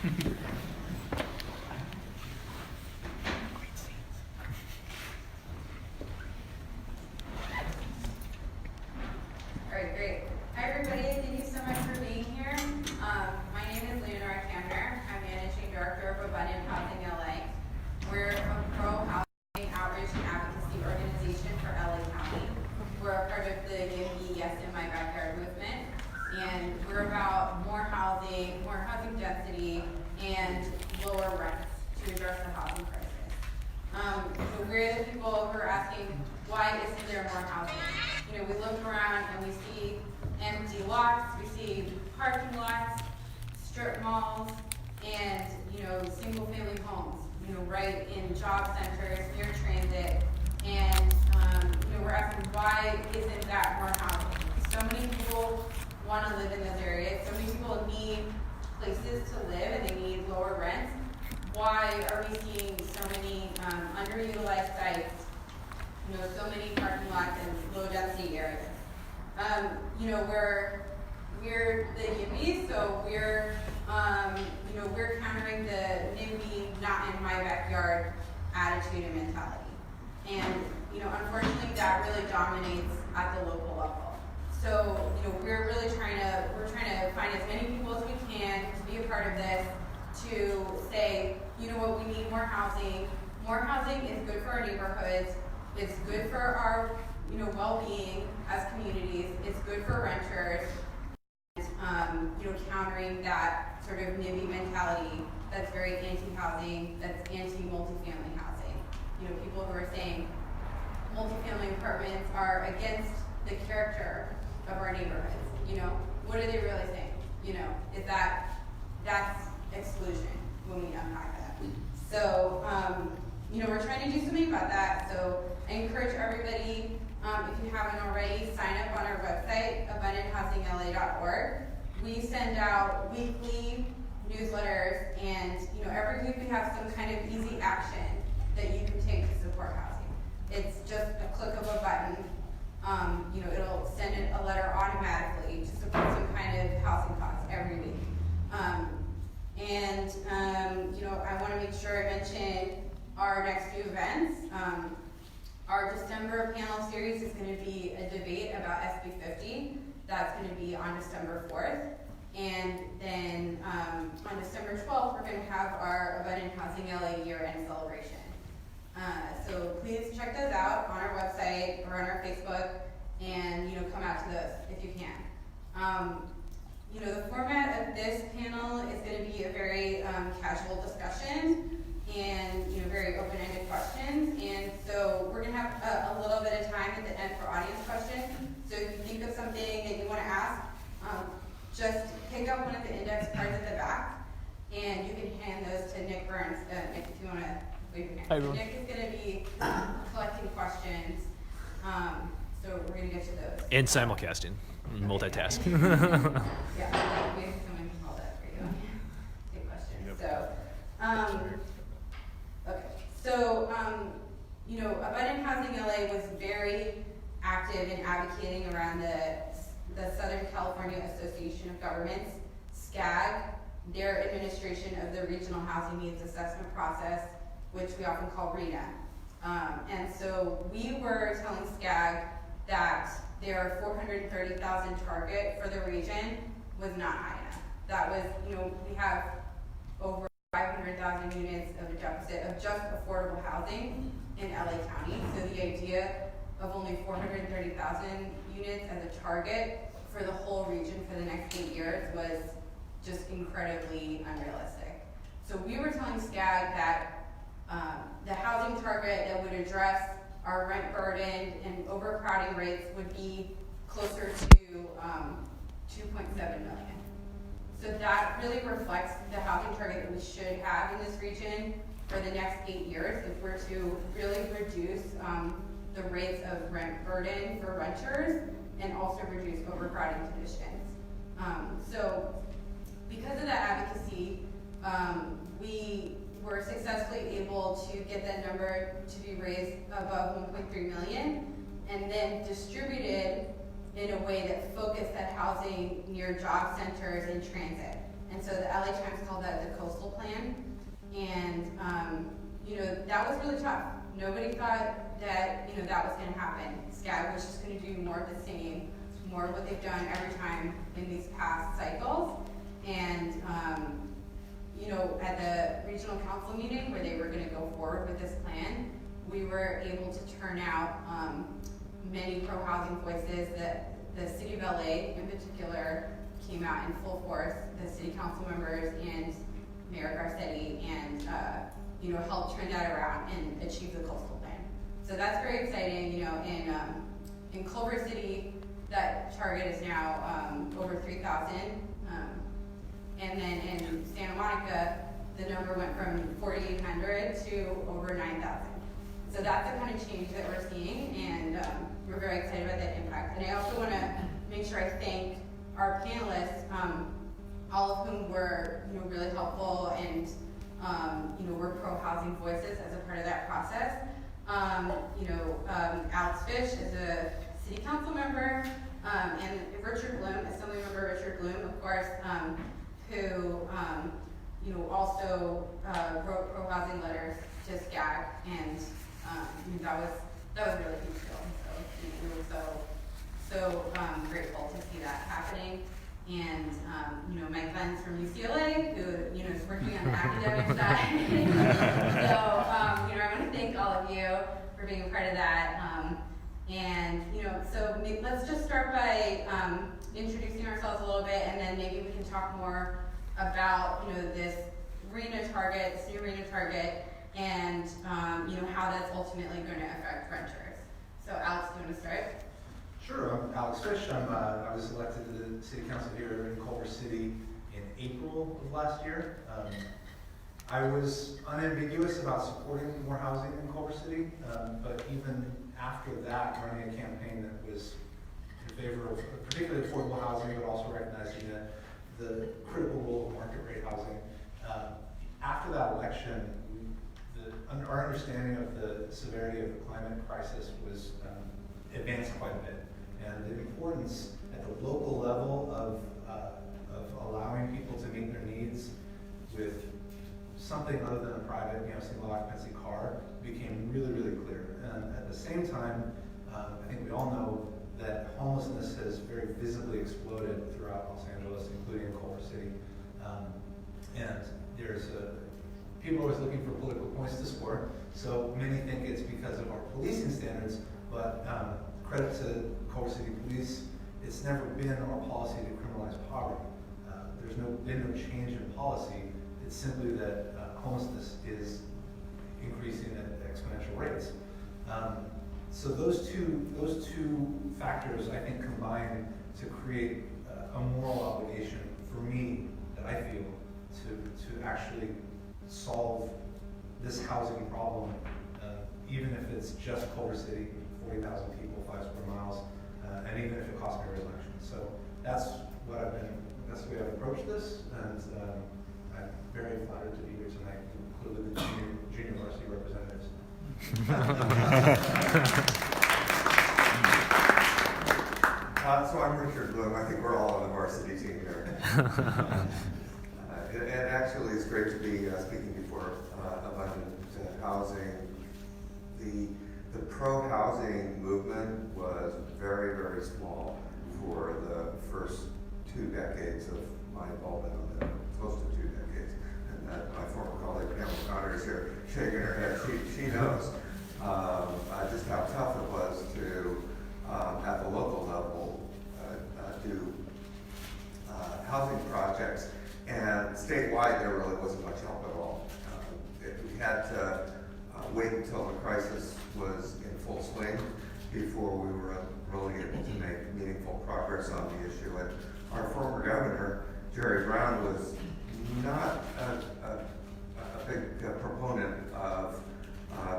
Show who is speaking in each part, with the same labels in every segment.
Speaker 1: All right, great. Hi, everybody. Thank you so much for being here. My name is RHNA. I'm Managing Director of Abundant Housing LA. We're a pro-housing outreach and advocacy organization for LA County. We're a part of the YIMBY Yes in My Backyard movement, and we're about more housing density, and lower rents to address the housing crisis. So we're the people who are asking, why isn't there more housing? You know, we look around and we see empty lots, we see parking lots, strip malls, and, you know, single family homes, you know, right in job centers, near transit, and, you know, we're asking, why isn't that more housing? So many people want to live in those areas, so many people need places to live and they need lower rents. Why are we seeing so many underutilized sites, you know, so many parking lots in low density areas? You know, we're the YIMBY, so we're you know, we're countering the NIMBY, not in my backyard attitude and mentality. And, you know, unfortunately that really dominates at the local level. So, you know, we're trying to find as many people as we can to be a part of this, to say, you know what, we need more housing. More housing is good for our neighborhoods. It's good for our, you know, well-being as communities. It's good for renters. You know, countering that sort of NIMBY mentality that's very anti-housing, that's anti-multifamily housing. You know, people who are saying multifamily apartments are against the character of our neighborhoods. You know, what are they really saying? You know, is that's exclusion when we unpack that. So, you know, we're trying to do something about that. So I encourage everybody, if you haven't already, sign up on our website, abundanthousinglA.org. We send out weekly newsletters, and, you know, every week we have some kind of easy action that you can take to support housing. It's just a click of a button. You know, it'll send a letter automatically to support some kind of housing cause every week. You know, I want to make sure I mention our next few events. Our December panel series is going to be a debate about SB 50. That's going to be on December 4th. And then on December 12th, we're going to have our Abundant Housing LA year-end celebration. So please check those out on our website or on our Facebook, and, you know, come out to those if you can. You know, the format of this panel is going to be a very casual discussion and, you know, very open-ended questions. And so we're going to have a little bit of time at the end for audience questions. So if you think of something that you want to ask, just pick up one of the index cards at the back, and you can hand those to Nick Burns. Nick, if you want to wave your hand.
Speaker 2: Hi, everyone.
Speaker 1: Nick is going to be collecting questions. So we're going to get to those.
Speaker 2: And simulcasting, multitask.
Speaker 1: Yeah, we have someone who called that for you. Take questions.
Speaker 2: Yep.
Speaker 1: So, you know, Abundant Housing LA was very active in advocating around the Southern California Association of Governments, SCAG, their administration of the Regional Housing Needs Assessment process, which we often call RHNA. And so we were telling SCAG that their 430,000 target for the region was not high enough. That was, you know, we have over 500,000 units of a deficit of just affordable housing in LA County. So the idea of only 430,000 units as a target for the whole region for the next 8 years was just incredibly unrealistic. So we were telling SCAG that the housing target that would address our rent burden and overcrowding rates would be closer to 2.7 million. So that really reflects the housing target that we should have in this region for the next 8 years if we're to really reduce the rates of rent burden for renters and also reduce overcrowding conditions. So because of that advocacy, we were successfully able to get that number to be raised above 1.3 million and then distributed in a way that focused that housing near job centers and transit. And so the LA Times called that the coastal plan. And, that was really tough. Nobody thought that, that was gonna happen. SCAG was just gonna do more of the same, more of what they've done every time in these past cycles. And, at the regional council meeting where they were gonna go forward with this plan, we were able to turn out many pro-housing voices. That the city of LA in particular came out in full force, the city council members and Mayor Garcetti, and helped turn that around and achieve the coastal plan. So that's very exciting. In Culver City, that target is now over 3,000. And then in Santa Monica, the number went from 4,800 to over 9,000. So that's the kind of change that we're seeing, and we're very excited about that impact. And I also want to make sure I thank our panelists, all of whom were really helpful and were pro-housing voices as a part of that process. Alex Fisch is a city council member, and Richard Bloom, Assemblymember Richard Bloom, of course, who also wrote pro-housing letters to SCAG, and that was really huge deal. So we were so grateful to see that happening. And Mike Lenz from UCLA, who is working on the academic side. So I want to thank all of you for being a part of that. So let's just start by introducing ourselves a little bit, and then maybe we can talk more about this RHNA target, this new RHNA target, and how that's ultimately going to affect renters. So Alex, do you want to start?
Speaker 3: Sure, I'm Alex Fisch. I was elected to the city council here in Culver City in April of last year. I was unambiguous about supporting more housing in Culver City, but even after that, running a campaign that was in favor of particularly affordable housing, but also recognizing that the critical role of market rate housing. After that election, our understanding of the severity of the climate crisis was advanced quite a bit. And the importance at the local level of allowing people to meet their needs with something other than a private, single occupancy car became really, really clear. And at the same time, I think we all know that homelessness has very visibly exploded throughout Los Angeles, including in Culver City. And people are always looking for political points to score. So many think it's because of our policing standards, but credit to Culver City Police, it's never been our policy to criminalize poverty. There's been no change in policy. It's simply that homelessness is increasing at exponential rates. So those two factors, I think, combine to create a moral obligation for me that I feel to actually solve this housing problem, even if it's just Culver City, 40,000 people, 5 square miles, and even if it costs me re-election. So that's the way I've approached this, and I'm very flattered to be here tonight, including the junior varsity representatives.
Speaker 4: So I'm Richard Bloom. I think we're all on the varsity team here. And actually, it's great to be speaking before abundant housing. The pro-housing movement was very, very small for the first 2 decades of my involvement on it, close to 2 decades. And my former colleague Pam O'Connor is here shaking her head. She knows just how tough it was to, at the local level, do housing projects. And statewide, there really wasn't much help at all. We had to wait until the crisis was in full swing before we were really able to make meaningful progress on the issue. And our former governor, Jerry Brown, was not a big proponent of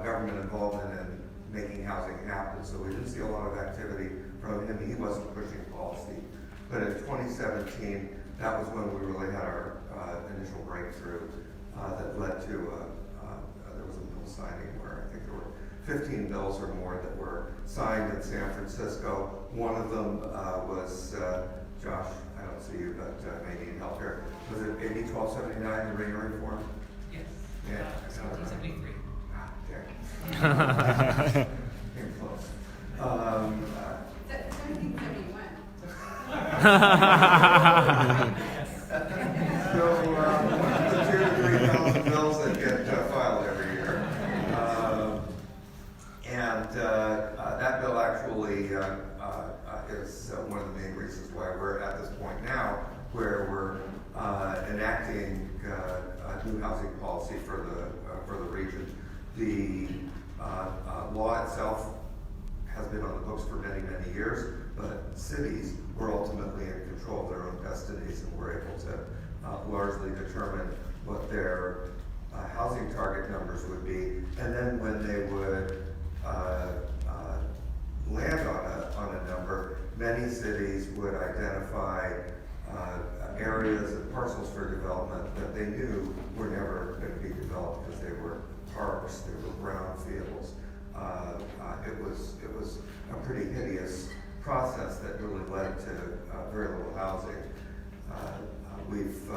Speaker 4: government involvement in making housing happen. So we didn't see a lot of activity from him. He wasn't pushing policy. But in 2017, that was when we really had our initial breakthrough that led to there was a bill signing where I think there were 15 bills or more that were signed in San Francisco. One of them was, Josh, I don't see you, but may need help here. Was it AB 1279, the RHNA reform?
Speaker 5: Yes.
Speaker 4: Yeah.
Speaker 5: 1773.
Speaker 4: Came close.
Speaker 1: 1771.
Speaker 4: So, the 2,000 to 3,000 bills that get filed every year. That bill actually is one of the main reasons why we're at this point now, where we're enacting new housing policy for the region. The law itself has been on the books for many, many years, but cities were ultimately in control of their own destinies and were able to largely determine what their housing target numbers would be. And then when they would land on a number, many cities would identify areas and parcels for development that they knew were never going to be developed because they were parks, they were brownfields. It was a pretty hideous process that really led to very little housing. We've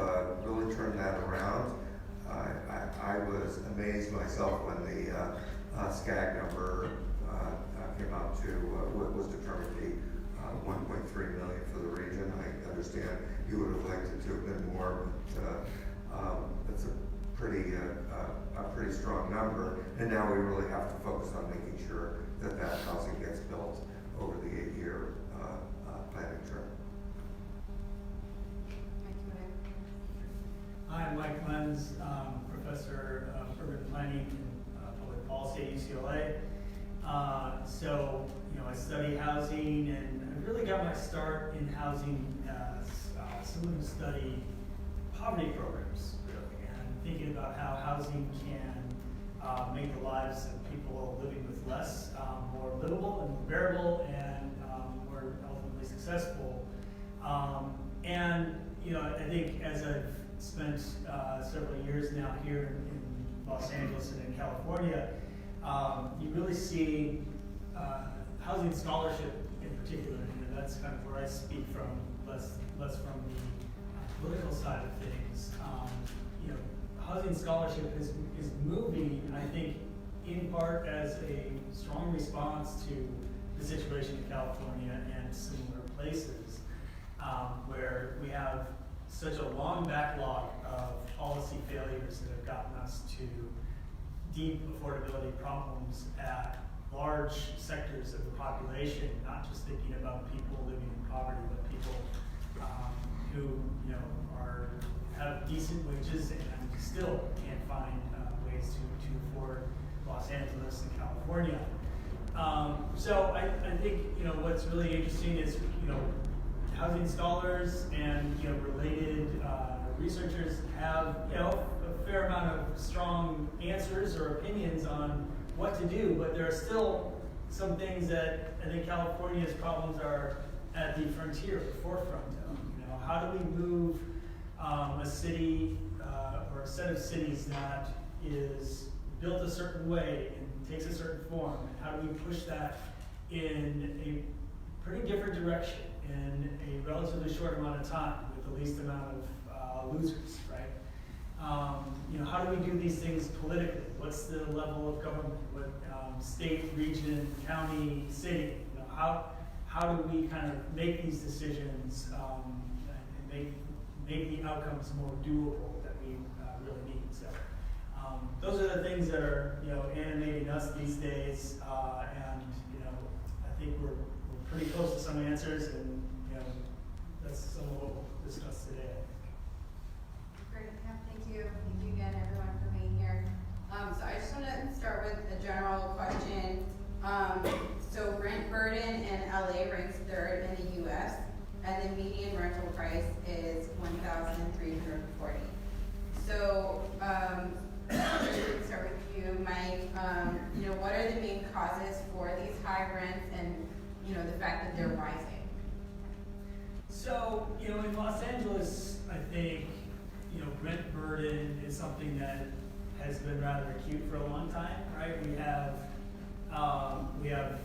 Speaker 4: really turned that around. I was amazed myself when the SCAG number came out to what was determined to be 1.3 million for the region. I understand you would have liked it to have been more, but it's a pretty strong number. And now we really have to focus on making sure that housing gets built over the 8-year planning term.
Speaker 5: Hi, I'm Mike Lenz, professor of urban planning and public policy at UCLA. So, I study housing, and I really got my start in housing as someone who studied poverty programs, really, and thinking about how housing can make the lives of people living with less more livable and more bearable and more ultimately successful. I think as I've spent several years now here in Los Angeles and in California, you really see housing scholarship in particular. That's kind of where I speak from, less from the political side of things. Housing scholarship is moving, I think, in part as a strong response to the situation in California and similar places, where we have such a long backlog of policy failures that have gotten us to deep affordability problems at large sectors of the population, not just thinking about people living in poverty, but people who have decent wages and still can't find ways to afford Los Angeles and California. So I think what's really interesting is housing scholars and related researchers have a fair amount of strong answers or opinions on what to do, but there are still some things that I think California's problems are at the frontier, the forefront of. How do we move a city or a set of cities that is built a certain way and takes a certain form, and how do we push that in a pretty different direction in a relatively short amount of time with the least amount of losers, right? How do we do these things politically? What's the level of government? What state, region, county, city? How do we kind of make these decisions and make the outcomes more doable that we really need? So those are the things that are animating us these days, and I think we're pretty close to some answers, and that's some of what we'll discuss today.
Speaker 1: Great, yeah, thank you. Thank you again, everyone, for being here. So I just want to start with a general question. So rent burden in LA ranks 3rd in the US, and the median rental price is $1,340. So start with you, Mike. What are the main causes for these high rents and the fact that they're rising?
Speaker 5: So, in Los Angeles, I think, rent burden is something that has been rather acute for a long time, right? We have We have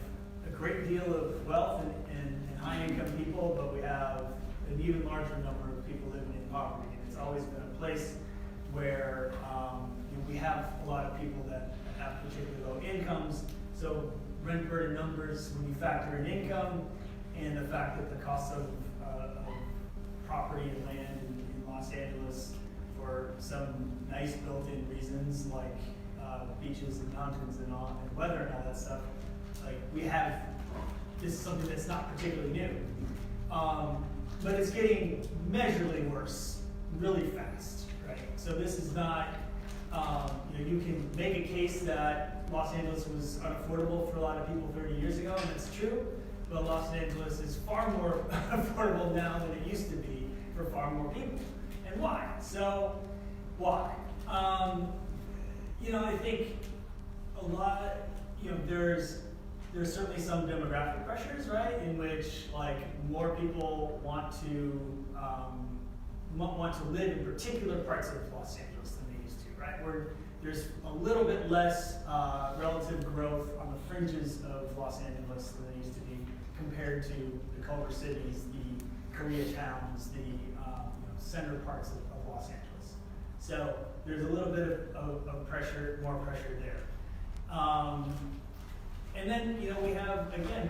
Speaker 5: a great deal of wealth and high-income people, but we have an even larger number of people living in poverty. And it's always been a place where we have a lot of people that have particularly low incomes. So rent burden numbers, when you factor in income and the fact that the cost of property and land in Los Angeles for some nice built-in reasons like beaches and mountains and weather and all that stuff, like this is something that's not particularly new. But it's getting measurably worse really fast, right? So this is not, you can make a case that Los Angeles was unaffordable for a lot of people 30 years ago, and that's true, but Los Angeles is far more affordable now than it used to be for far more people. And why? So, why? I think a lot, there's certainly some demographic pressures, right? In which like more people want to live in particular parts of Los Angeles than they used to, right? Where there's a little bit less relative growth on the fringes of Los Angeles than there used to be compared to the Culver Cities, the Koreatowns, the center parts of Los Angeles. So there's a little bit of pressure, more pressure there. And then,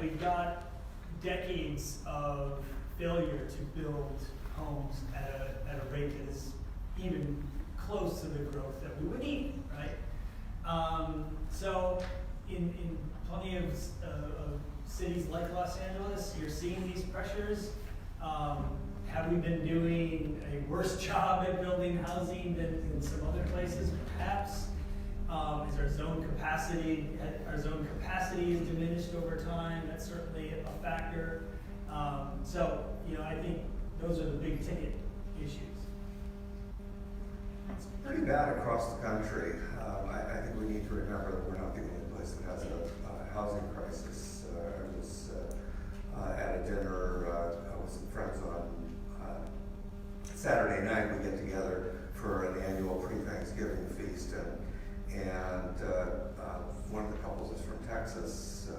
Speaker 5: we've got decades of failure to build homes at a rate that is even close to the growth that we would need, right? So in plenty of cities like Los Angeles, you're seeing these pressures. Have we been doing a worse job at building housing than some other places? Perhaps. Is our zone capacity is diminished over time? That's certainly a factor. I think those are the big ticket issues.
Speaker 4: It's pretty bad across the country. I think we need to remember that we're not the only place that has a housing crisis. I was at a dinner with some friends on Saturday night. We get together for an annual pre-Thanksgiving feast, and one of the couples is from Texas,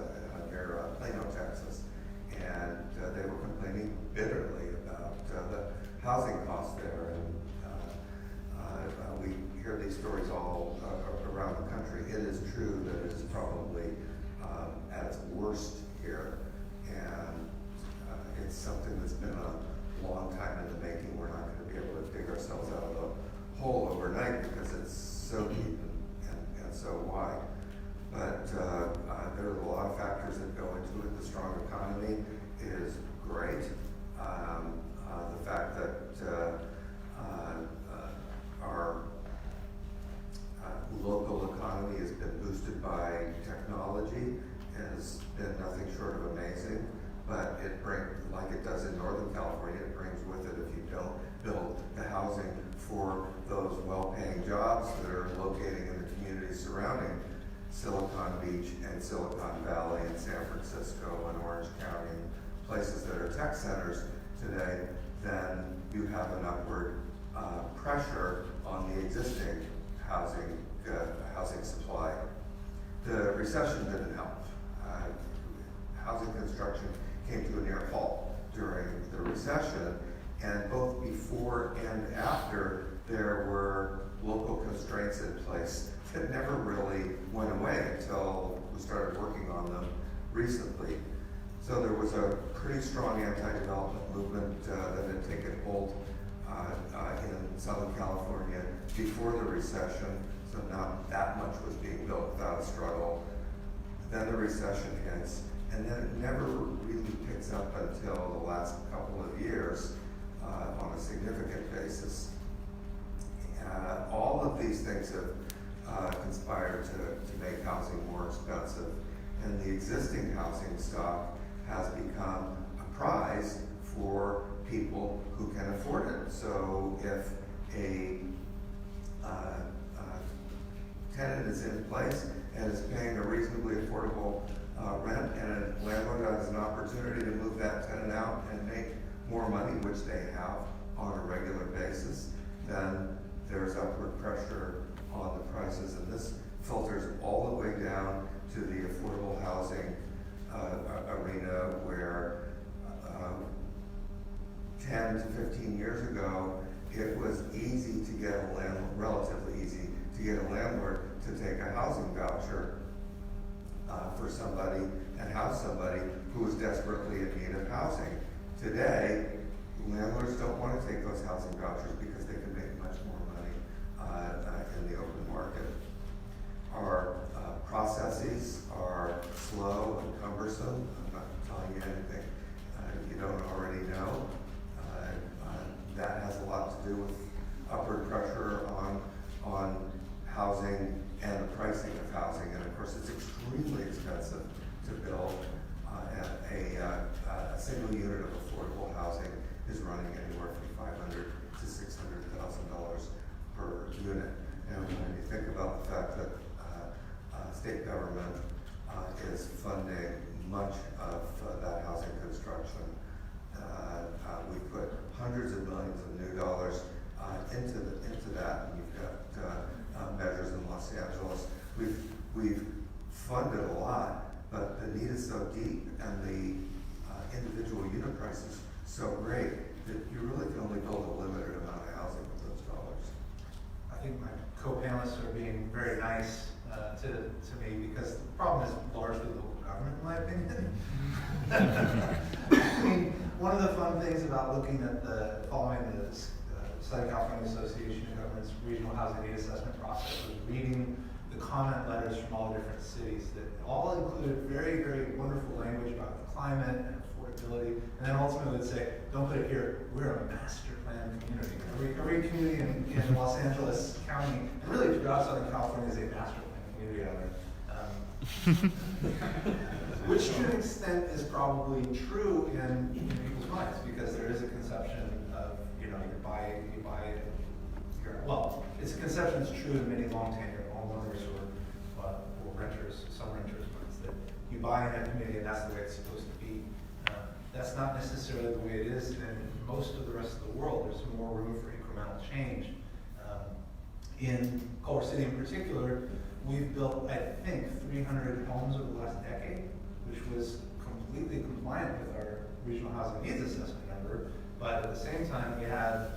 Speaker 4: near Plano, Texas, and they were complaining bitterly about the housing costs there. And we hear these stories all around the country. It is true that it is probably at its worst here, and it's something that's been a long time in the making. We're not going to be able to dig ourselves out of the hole overnight because it's so deep and so wide. But there are a lot of factors that go into it. The strong economy is great. The fact that our local economy has been boosted by technology has been nothing short of amazing. But it brings, like it does in Northern California, it brings with it, if you don't build the housing for those well-paying jobs that are locating in the communities surrounding Silicon Beach and Silicon Valley and San Francisco and Orange County, places that are tech centers today, then you have an upward pressure on the existing housing supply. The recession didn't help. Housing construction came to a near halt during the recession, and both before and after there were local constraints in place that never really went away until we started working on them recently. So there was a pretty strong anti-development movement that had taken hold in Southern California before the recession, so not that much was being built without a struggle. Then the recession hits, and then it never really picks up until the last couple of years on a significant basis. All of these things have conspired to make housing more expensive, and the existing housing stock has become a prize for people who can afford it. So if a tenant is in place and is paying a reasonably affordable rent, and a landlord has an opportunity to move that tenant out and make more money, which they have on a regular basis, then there's upward pressure on the prices. And this filters all the way down to the affordable housing arena where 10 to 15 years ago, it was easy to get a landlord, relatively easy to get a landlord to take a housing voucher for somebody and house somebody who was desperately in need of housing. Today, landlords don't want to take those housing vouchers because they can make much more money in the open market. Our processes are slow and cumbersome. I'm not telling you anything you don't already know. That has a lot to do with upward pressure on housing and the pricing of housing. And of course, it's extremely expensive to build a single unit of affordable housing is running anywhere from $500,000 to $600,000 per unit. And when you think about the fact that state government is funding much of that housing construction, we put hundreds of millions of new dollars into that. And you've got measures in Los Angeles. We've funded a lot, but the need is so deep and the individual unit price is so great that you really can only build a limited amount of housing with those dollars.
Speaker 3: I think my co-panelists are being very nice to me because the problem is largely local government, in my opinion. I mean, one of the fun things about looking at following the Southern California Association of Governments Regional Housing Need Assessment process was reading the comment letters from all the different cities that all included very, very wonderful language about the climate and affordability, and then ultimately would say, don't put it here, we're a master plan community. Every community in Los Angeles County, and really throughout Southern California, is a master plan community out there. Which to an extent is probably true in people's minds, because there is a conception of, you buy well, it's a conception that's true in many long tenure homeowners or renters, some renters' minds, that you buy in a community and that's the way it's supposed to be. That's not necessarily the way it is in most of the rest of the world. There's more room for incremental change. In Culver City in particular, we've built, I think, 300 homes over the last decade, which was completely compliant with our regional housing needs assessment number. But at the same time, we had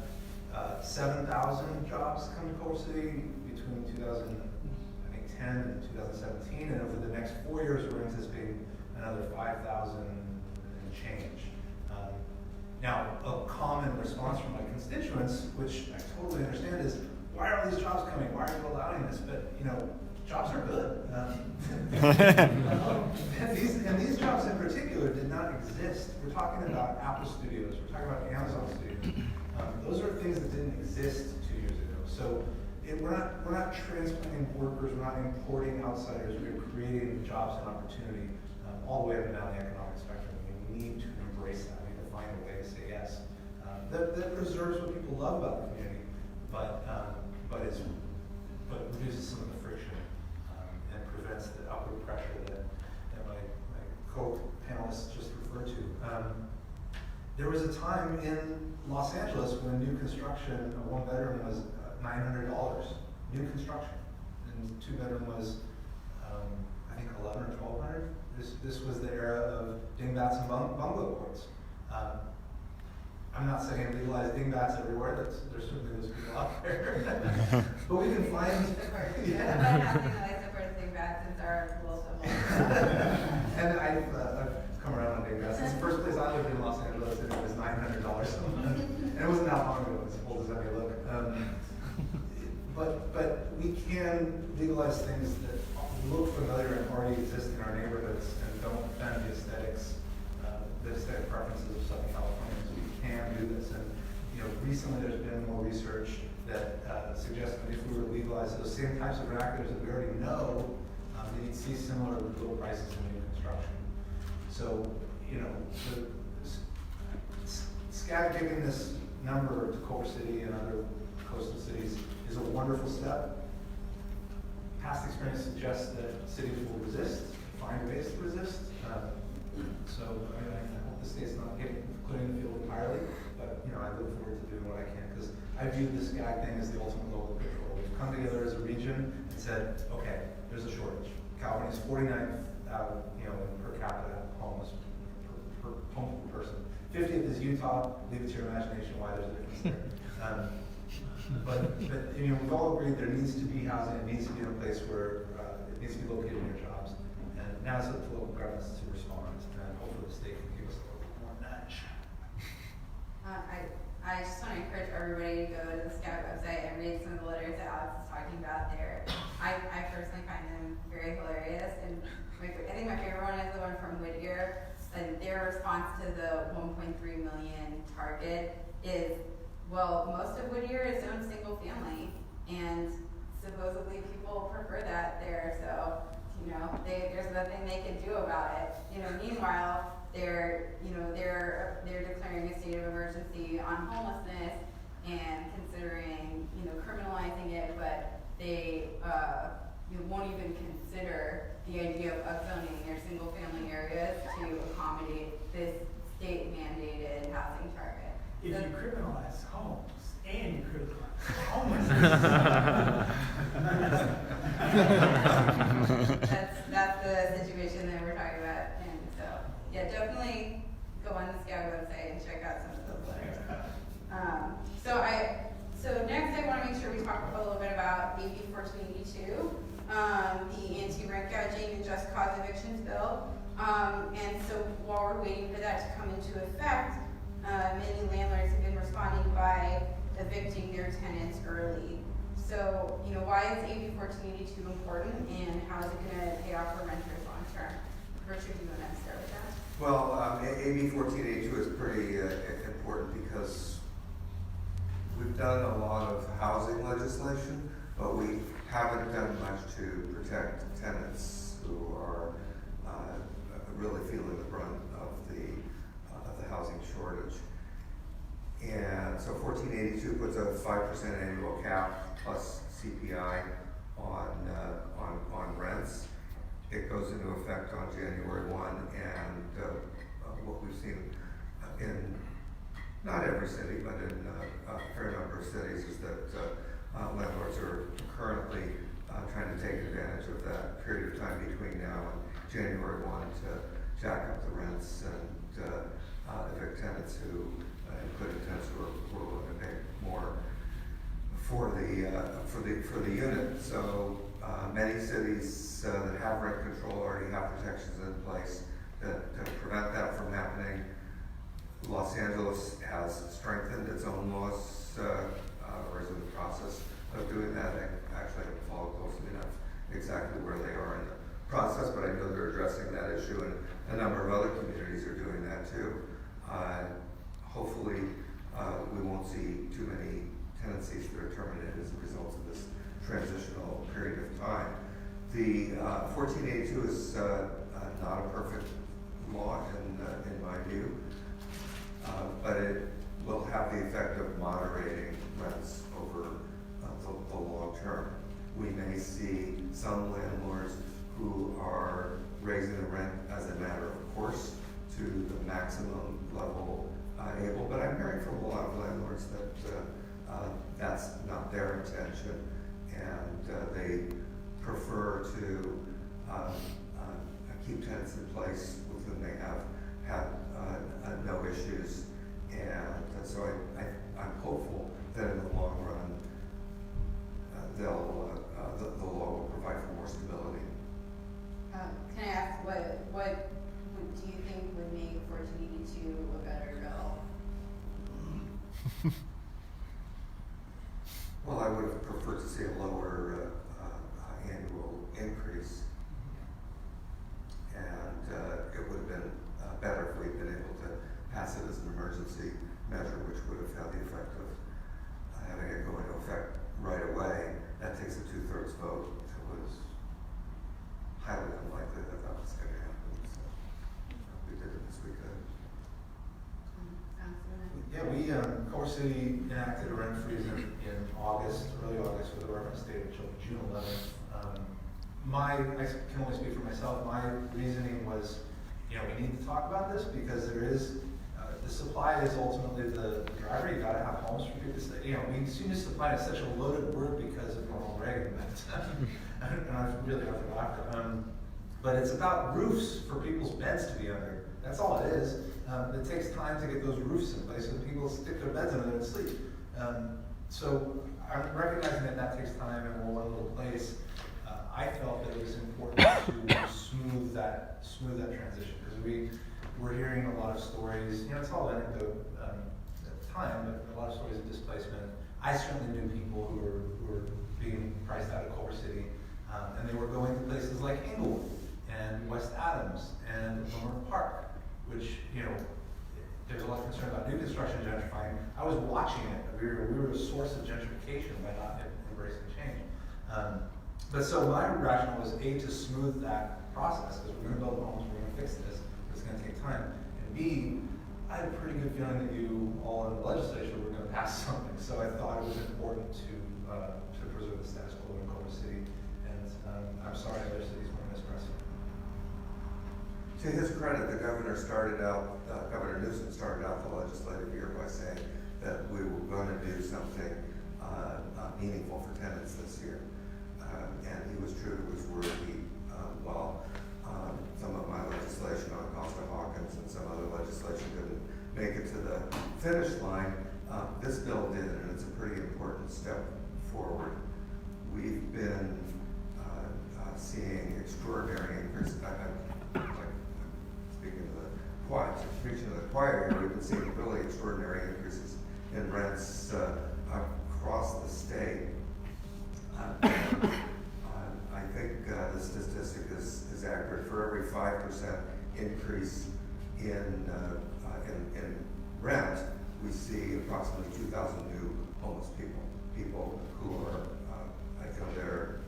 Speaker 3: 7,000 jobs come to Culver City between 2010 and 2017, and over the next 4 years, we're anticipating another 5,000 and change. Now, a common response from my constituents, which I totally understand, is why are all these jobs coming? Why are you allowing this? But jobs are good. And these jobs in particular did not exist. We're talking about Apple Studios. We're talking about Amazon Studios. Those are things that didn't exist 2 years ago. So we're not transplanting workers. We're not importing outsiders. We're creating jobs and opportunity all the way up and down the economic spectrum. We need to embrace that. We need to find a way to say yes. That preserves what people love about the community, but reduces some of the friction and prevents the upward pressure that my co-panelists just referred to. There was a time in Los Angeles when new construction, a one-bedroom was $900, new construction, and two-bedroom was I think $1,100 or $1,200. This was the era of dingbats and bungalow courts. I'm not saying legalize dingbats everywhere. There's certainly those people out there, but we can find.
Speaker 1: Yeah. Legalize the first dingbats since our little
Speaker 3: And I've come around on dingbats. It's the first place I lived in Los Angeles, and it was $900 a month, and it wasn't that long ago. As old as that may look. But we can legalize things that look familiar and already exist in our neighborhoods and don't offend the aesthetic preferences of Southern California. So we can do this. And recently there's been more research that suggests that if we were to legalize those same types of vernaculars that we already know, then you'd see similar low prices in new construction. So, giving this number to Culver City and other coastal cities is a wonderful step. Past experience suggests that cities will resist, find ways to resist. So I hope the state's not including the field entirely, but I look forward to doing what I can, because I view this gag thing as the ultimate local control. We've come together as a region and said, okay, there's a shortage. Calvin is 49th out, in per capita homeless per home person. 50th is Utah. Leave it to your imagination why there's a difference there. But we've all agreed there needs to be housing. It needs to be in a place where it needs to be located near jobs. And now it's up to local governments to respond. And hopefully the state can give us a little more nudge.
Speaker 1: I just want to encourage everybody to go to the Scout website and read some of the letters that Alex is talking about there. I personally find them very hilarious, and I think my favorite one is the one from Whittier. And their response to the 1.3 million target is, well, most of Whittier is owned single family, and supposedly people prefer that there. So, there's nothing they can do about it. Meanwhile, they're declaring a state of emergency on homelessness and considering, criminalizing it, but they won't even consider the idea of upzoning their single family areas to accommodate this state mandated housing target.
Speaker 5: If
Speaker 1: So,
Speaker 5: you criminalize homes and you criminalize homelessness.
Speaker 1: that's the situation that we're talking about, and so yeah, definitely go on the Scout website and check out some of those letters. So next I want to make sure we talk a little bit about AB 1482, the anti-rent gouging and just cause evictions bill. And so while we're waiting for that to come into effect, many landlords have been responding by evicting their tenants early. So, why is AB 1482 important, and how is it going to pay off for renters long term? Richard, do you want to start with that?
Speaker 4: Well, AB 1482 is pretty important because we've done a lot of housing legislation, but we haven't done much to protect tenants who are really feeling the brunt of the housing shortage. And so 1482 puts a 5% annual cap plus CPI on rents. It goes into effect on January 1, and what we've seen in not every city, but in a fair number of cities, is that landlords are currently trying to take advantage of that period of time between now and January 1 to jack up the rents and evict tenants who, including tenants who are willing to pay more for the unit. So many cities that have rent control already have protections in place that prevent that from happening. Los Angeles has strengthened its own laws, or is in the process of doing that. I actually haven't followed closely enough exactly where they are in the process, but I know they're addressing that issue, and a number of other communities are doing that too. Hopefully, we won't see too many tenancies that are terminated as a result of this transitional period of time. The 1482 is not a perfect law in my view, but it will have the effect of moderating rents over the long term. We may see some landlords who are raising the rent as a matter of course to the maximum level able, but I'm hearing from a lot of landlords that that's not their intention, and they prefer to keep tenants in place with whom they have had no issues, and so I'm hopeful that in the long run the law will provide for more stability.
Speaker 1: Can I ask what do you think would make 1482 a better bill?
Speaker 4: Well, I would have preferred to see a lower annual increase, and it would have been better if we'd been able to pass it as an emergency measure, which would have had the effect of having it go into effect right away. That takes a 2/3 vote. It was highly unlikely that that was going to happen, so we did it as we could.
Speaker 3: Yeah, we, Culver City enacted a rent freeze in August, early August, with a reference date of June 11th. I can only speak for myself. My reasoning was, we need to talk about this because there is, the supply is ultimately the driver. You gotta have homes for people to stay. You know, we seem to supply is such a loaded word because of Ronald Reagan, and I really have to laugh at but it's about roofs for people's beds to be under. That's all it is. It takes time to get those roofs in place so that people stick their beds under and sleep. So I'm recognizing that takes time and we're one little place. I felt that it was important to smooth that transition because we're hearing a lot of stories. You know, it's all anecdote at the time, but a lot of stories of displacement. I certainly knew people who were being priced out of Culver City, and they were going to places like Inglewood and West Adams and Lamar Park, which, you know, there's a lot of concern about new construction gentrifying. I was watching it. We were a source of gentrification by not embracing change. But so my rationale was A, to smooth that process, because we're going to build homes, we're going to fix this, it's going to take time. And B, I had a pretty good feeling that you all in the legislature were going to pass something. So I thought it was important to preserve the status quo in Culver City. And I'm sorry other cities weren't as pressing.
Speaker 4: To his credit, the governor Governor Newsom started out the legislative year by saying that we were going to do something meaningful for tenants this year. And he was true to his word. While some of my legislation on Costa Hawkins and some other legislation didn't make it to the finish line, this bill did, and it's a pretty important step forward. We've been seeing extraordinary increases. Preaching to the choir here, we've been seeing really extraordinary increases in rents across the state. I think the statistic is accurate. For every 5% increase in rent, we see approximately 2,000 new homeless people who are,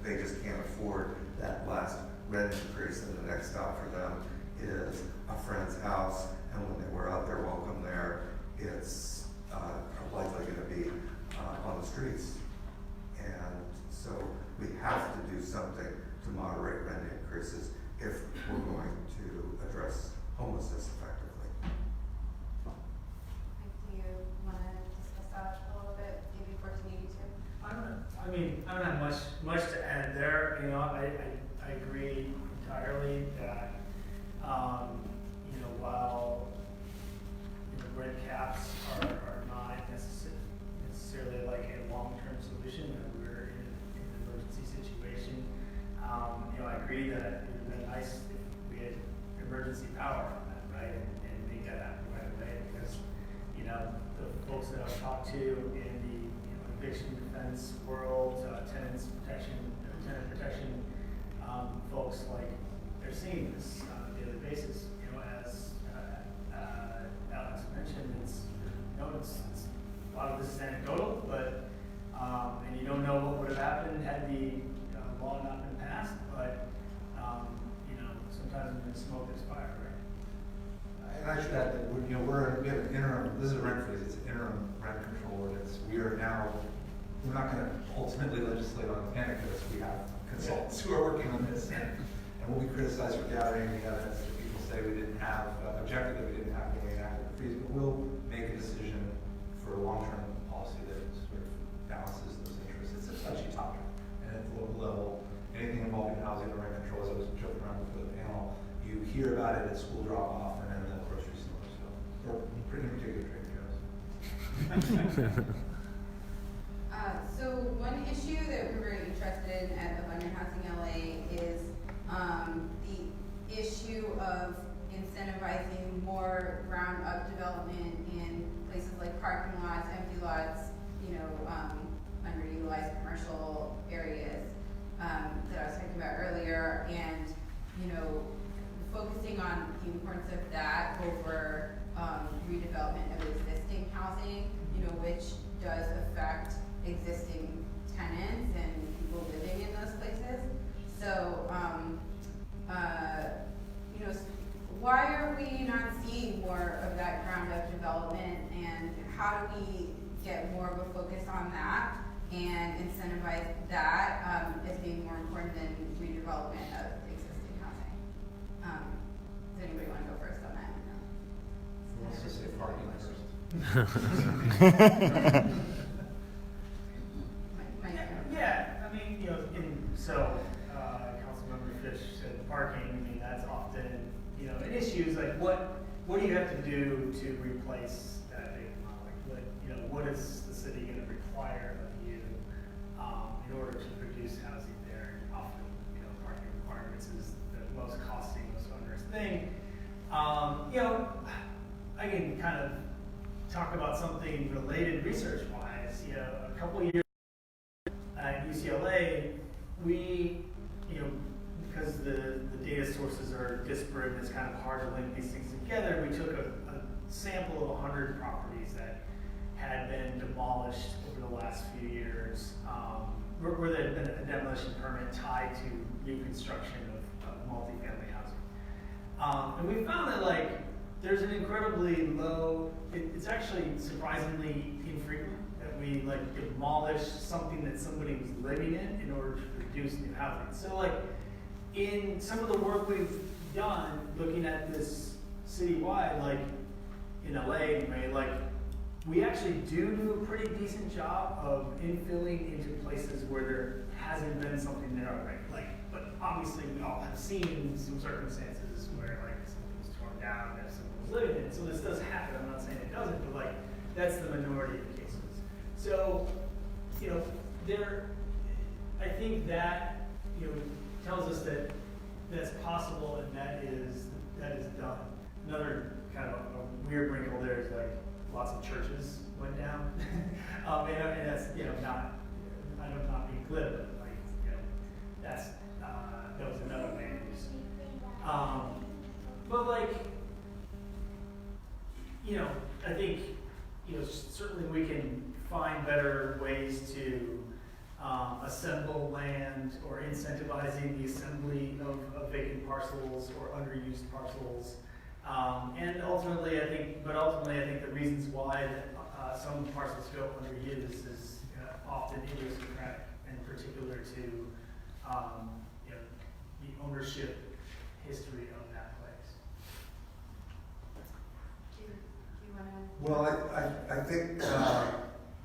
Speaker 4: they just can't afford that last rent increase, and the next stop for them is a friend's house, and when we're out there, welcome there, it's likely going to be on the streets. And so we have to do something to moderate rent increases if we're going to address homelessness effectively.
Speaker 1: Do you want to discuss that a little bit, maybe 1482?
Speaker 5: I don't have much to add there. You know, I agree entirely that while rent caps are not necessarily like a long-term solution, that we're in an emergency situation. I agree that it would have been nice if we had emergency power on that, right, and make that happen right away, because the folks that I've talked to in the eviction defense world, tenant protection folks, like, they're seeing this on a daily basis. As Alex mentioned, it's a lot of this is anecdotal, but and you don't know what would have happened had the law not been passed. But sometimes when smoke is fire, right?
Speaker 3: And I should add that we have an interim. This is a rent freeze. It's an interim rent control ordinance. We're not going to ultimately legislate on panic because we have consultants who are working on this, and we'll be criticized for gathering the evidence that people say we didn't have, objected that we didn't have when we enacted the freeze, but we'll make a decision for a long-term policy that sort of balances those interests. It's a touchy topic, and at the local level, anything involving housing or rent control, as I was joking around with the panel, you hear about it at school drop-off and in the grocery store, or pretty particular trade shows.
Speaker 1: So one issue that we're very interested in at Abundant Housing LA is the issue of incentivizing more ground-up development in places like parking lots, empty lots, underutilized commercial areas that I was talking about earlier, and focusing on the importance of that over redevelopment of existing housing, which does affect existing tenants and people living in those places. So, why are we not seeing more of that ground up development, and how do we get more of a focus on that and incentivize that as being more important than redevelopment of existing housing? Does anybody want to go first on that?
Speaker 3: Who wants to say parking first.
Speaker 5: Yeah, I mean, Councilmember Fisch said parking, I mean, that's often, an issue is like, what do you have to do to replace that big amount? Like, what is the city gonna require of you, in order to produce housing there? And often, parking requirements is the most costly, most onerous thing. I can kind of talk about something related research-wise. A couple years at UCLA, we, because the data sources are disparate and it's kind of hard to link these things together, we took a sample of 100 properties that had been demolished over the last few years, where there had been a demolition permit tied to new construction of multifamily housing. And we found that there's an incredibly low, it's actually surprisingly infrequent that we demolish something that somebody was living in order to produce new housing. So in some of the work we've done looking at this citywide, in LA anyway, we actually do a pretty decent job of infilling into places where there hasn't been something there already. But obviously we all have seen some circumstances where something was torn down and someone was living in it. So this does happen. I'm not saying it doesn't, but that's the minority of cases. So, I think that, tells us that that's possible and that is done. Another kind of a weird wrinkle there is lots of churches went down. And that's, not, I'm not being glib, but that was another way to use. But I think, certainly we can find better ways to assemble land or incentivizing the assembly of vacant parcels or underused parcels. And ultimately, I think the reasons why some parcels feel underused is often idiosyncratic and particular to the ownership history of that place.
Speaker 1: Do you want to?
Speaker 4: Well, I think,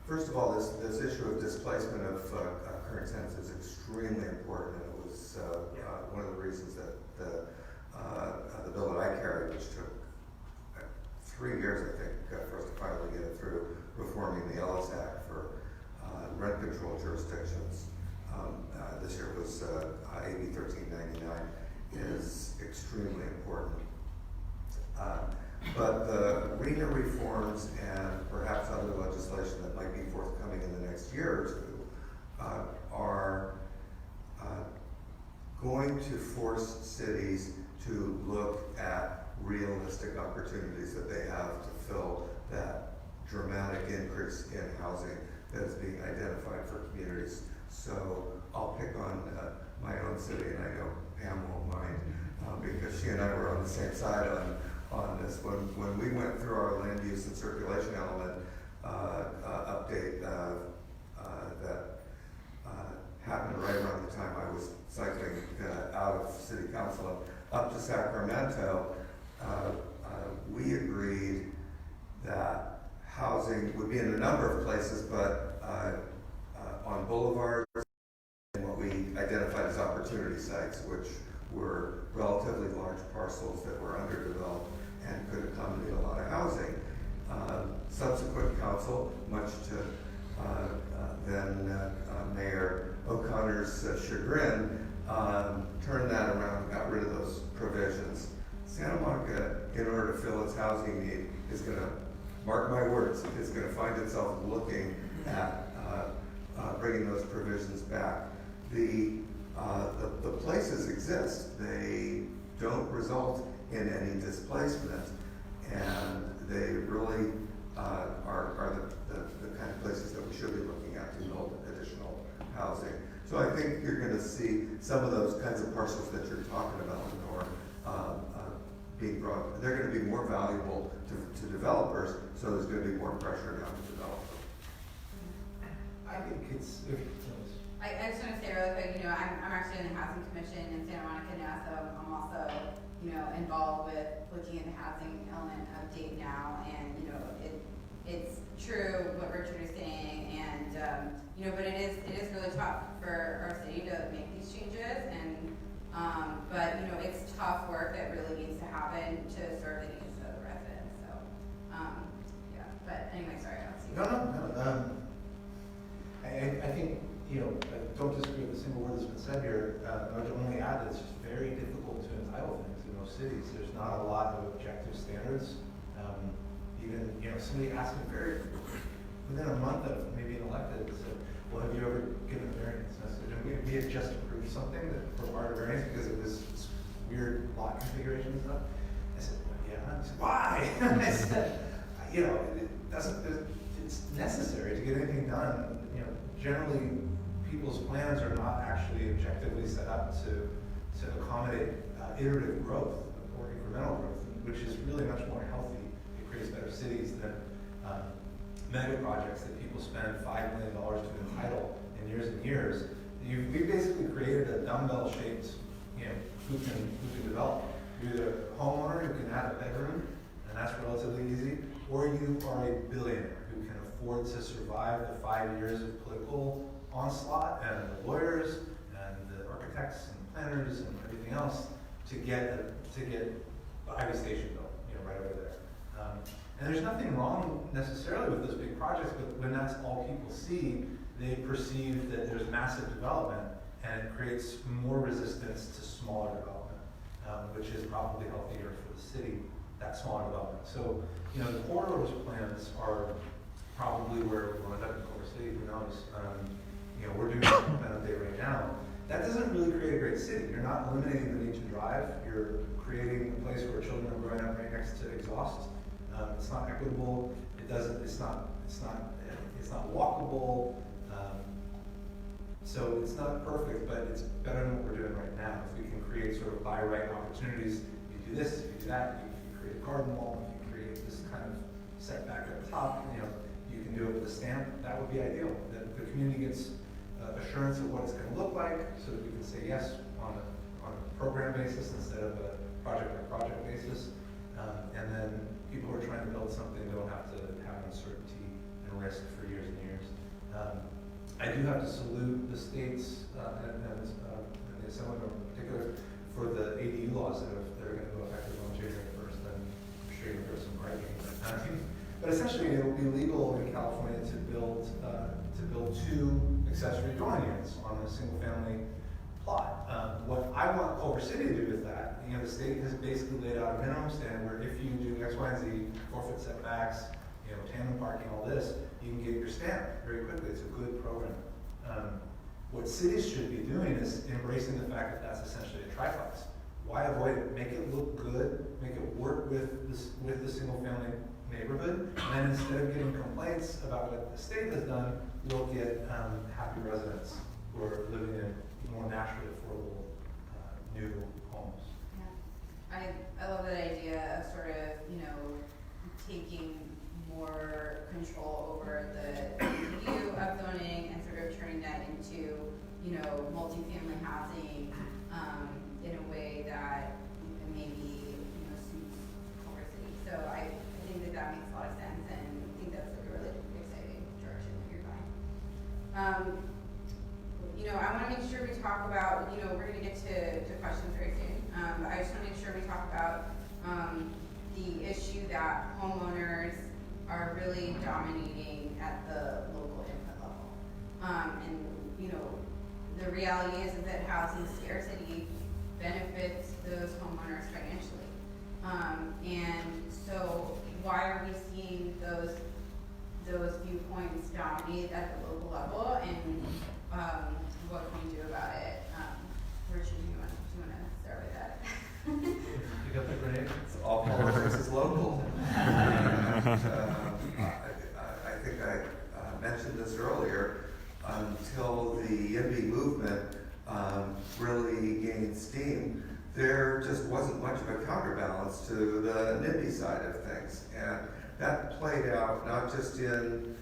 Speaker 4: first of all, this issue of displacement of current tenants is extremely important. And it was one of the reasons that the bill that I carried, which took 3 years, I think, for us to finally get it through, reforming the Ellis Act for rent control jurisdictions. This year was AB 1399, is extremely important. But the RHNA reforms and perhaps other legislation that might be forthcoming in the next year or two are going to force cities to look at realistic opportunities that they have to fill that dramatic increase in housing that is being identified for communities. So I'll pick on my own city, and I know Pam won't mind because she and I were on the same side on this. When we went through our land use and circulation element update that happened right around the time I was cycling out of city council and up to Sacramento, we agreed that housing would be in a number of places, but on boulevards and what we identified as opportunity sites, which were relatively large parcels that were underdeveloped and could accommodate a lot of housing. Subsequent council, much to then Mayor O'Connor's chagrin, turned that around and got rid of those provisions. Santa Monica, in order to fill its housing need, is going to, mark my words, is going to find itself looking at bringing those provisions back. The places exist. They don't result in any displacement, and they really are the kind of places that we should be looking at to build additional housing. So I think you're going to see some of those kinds of parcels that you're talking about, Lenore, being brought. They're going to be more valuable to developers, so there's going to be more pressure now to develop them.
Speaker 3: I think it's,
Speaker 1: I just want to say really quick, I'm actually in the Housing Commission in Santa Monica now, so I'm also, involved with looking at the housing element update now, and, it's true what Richard is saying, and, but it is really tough for our city to make these changes, and, but, it's tough work that really needs to happen to serve the needs of the residents, so, yeah, but anyway, sorry, I'll see.
Speaker 3: No. I think, I don't disagree with a single word that's been said here. I would only add that it's just very difficult to entitle things in most cities. There's not a lot of objective standards. Even, somebody asked me within a month of me being elected, said, well, have you ever given a variance? And I said, we had just approved something that required a variance because it was this weird lot configuration and stuff. I said, well, yeah. He said, why? I said, it doesn't, it's necessary to get anything done. Generally, people's plans are not actually objectively set up to accommodate iterative growth or incremental growth, which is really much more healthy. It creates better cities than mega projects that people spend $5 million to entitle in years and years. We basically created a dumbbell-shaped, who can develop. You're either a homeowner who can add a bedroom, and that's relatively easy, or you are a billionaire who can afford to survive the 5 years of political onslaught and the lawyers and the architects and planners and everything else to get the Ivy Station built, right over there. And there's nothing wrong necessarily with those big projects, but when that's all people see, they perceive that there's massive development, and it creates more resistance to smaller development, which is probably healthier for the city, that smaller development. So, the corridors plans are probably where we'll end up in Culver City, who knows? We're doing a plan update right now. That doesn't really create a great city. You're not eliminating the need to drive. You're creating a place where children are growing up right next to exhaust. It's not equitable. It's not walkable. So it's not perfect, but it's better than what we're doing right now. If we can create sort of by right opportunities, you do this, you do that, you create a garden wall, you create this kind of setback at the top, you can do it with a stamp, that would be ideal. The community gets assurance of what it's going to look like, so that we can say yes on a program basis instead of a project by project basis. And then people who are trying to build something don't have to have uncertainty and risk for years and years. I do have to salute the states and the Assemblymember in particular for the ADU laws that are going to go effective on January 1st. I'm sure you'll hear some griping. But essentially, it will be legal in California to build 2 accessory dwelling units on a single-family plot. What I want Culver City to do with that, the state has basically laid out a minimum standard where if you do X, Y, and Z, 4-foot setbacks, tandem parking, all this, you can get your stamp very quickly. It's a good program. What cities should be doing is embracing the fact that that's essentially a triplex. Why avoid it? Make it look good, make it work with the single-family neighborhood, and then instead of getting complaints about what the state has done, we'll get happy residents who are living in more naturally affordable new homes.
Speaker 1: Yeah, I love that idea of sort of taking more control over the view of zoning and sort of turning that into multifamily housing in a way that maybe suits Culver City. So I think that makes a lot of sense, and I think that's like a really exciting direction that you're going. I want to make sure we talk about, we're going to get to questions very soon, but I just want to make sure we talk about the issue that homeowners are really dominating at the local input level. And, the reality is that housing scarcity benefits those homeowners financially. And so why are we seeing those viewpoints dominate at the local level, and what can we do about it? Richard, do you want to start with that?
Speaker 3: You got the grenade?
Speaker 4: It's all politics is local. I think I mentioned this earlier. Until the NIMBY movement really gained steam, there just wasn't much of a counterbalance to the NIMBY side of things. And that played out not just in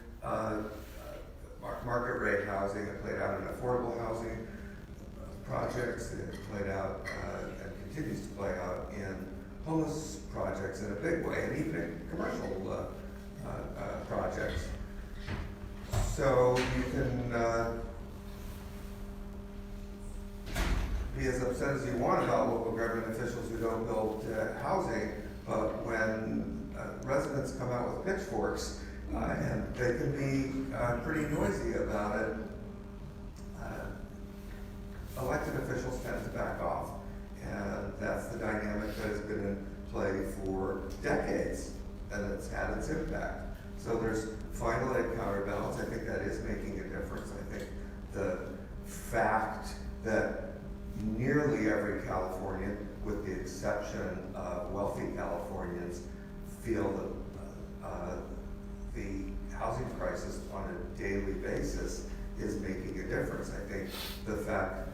Speaker 4: market rate housing, it played out in affordable housing. projects. It played out and continues to play out in homeless projects in a big way, and even in commercial projects. So you can be as upset as you want about local government officials who don't build housing, but when residents come out with pitchforks, and they can be pretty noisy about it, elected officials tend to back off. And that's the dynamic that has been in play for decades, and it's had its impact. So there's finally a counterbalance. I think that is making a difference. I think the fact that nearly every Californian, with the exception of wealthy Californians, feel that the housing crisis on a daily basis is making a difference. I think the fact,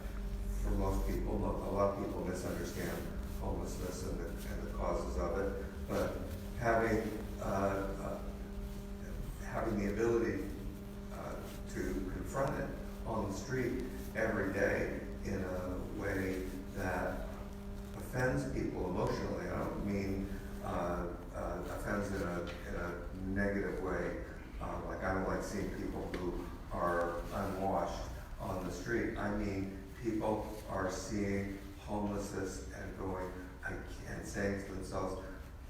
Speaker 4: for most people, a lot of people misunderstand homelessness and the causes of it, but having the ability to confront it on the street every day in a way that offends people emotionally. I don't mean offends in a negative way. Like I don't like seeing people who are unwashed on the street. I mean people are seeing homelessness and going and saying to themselves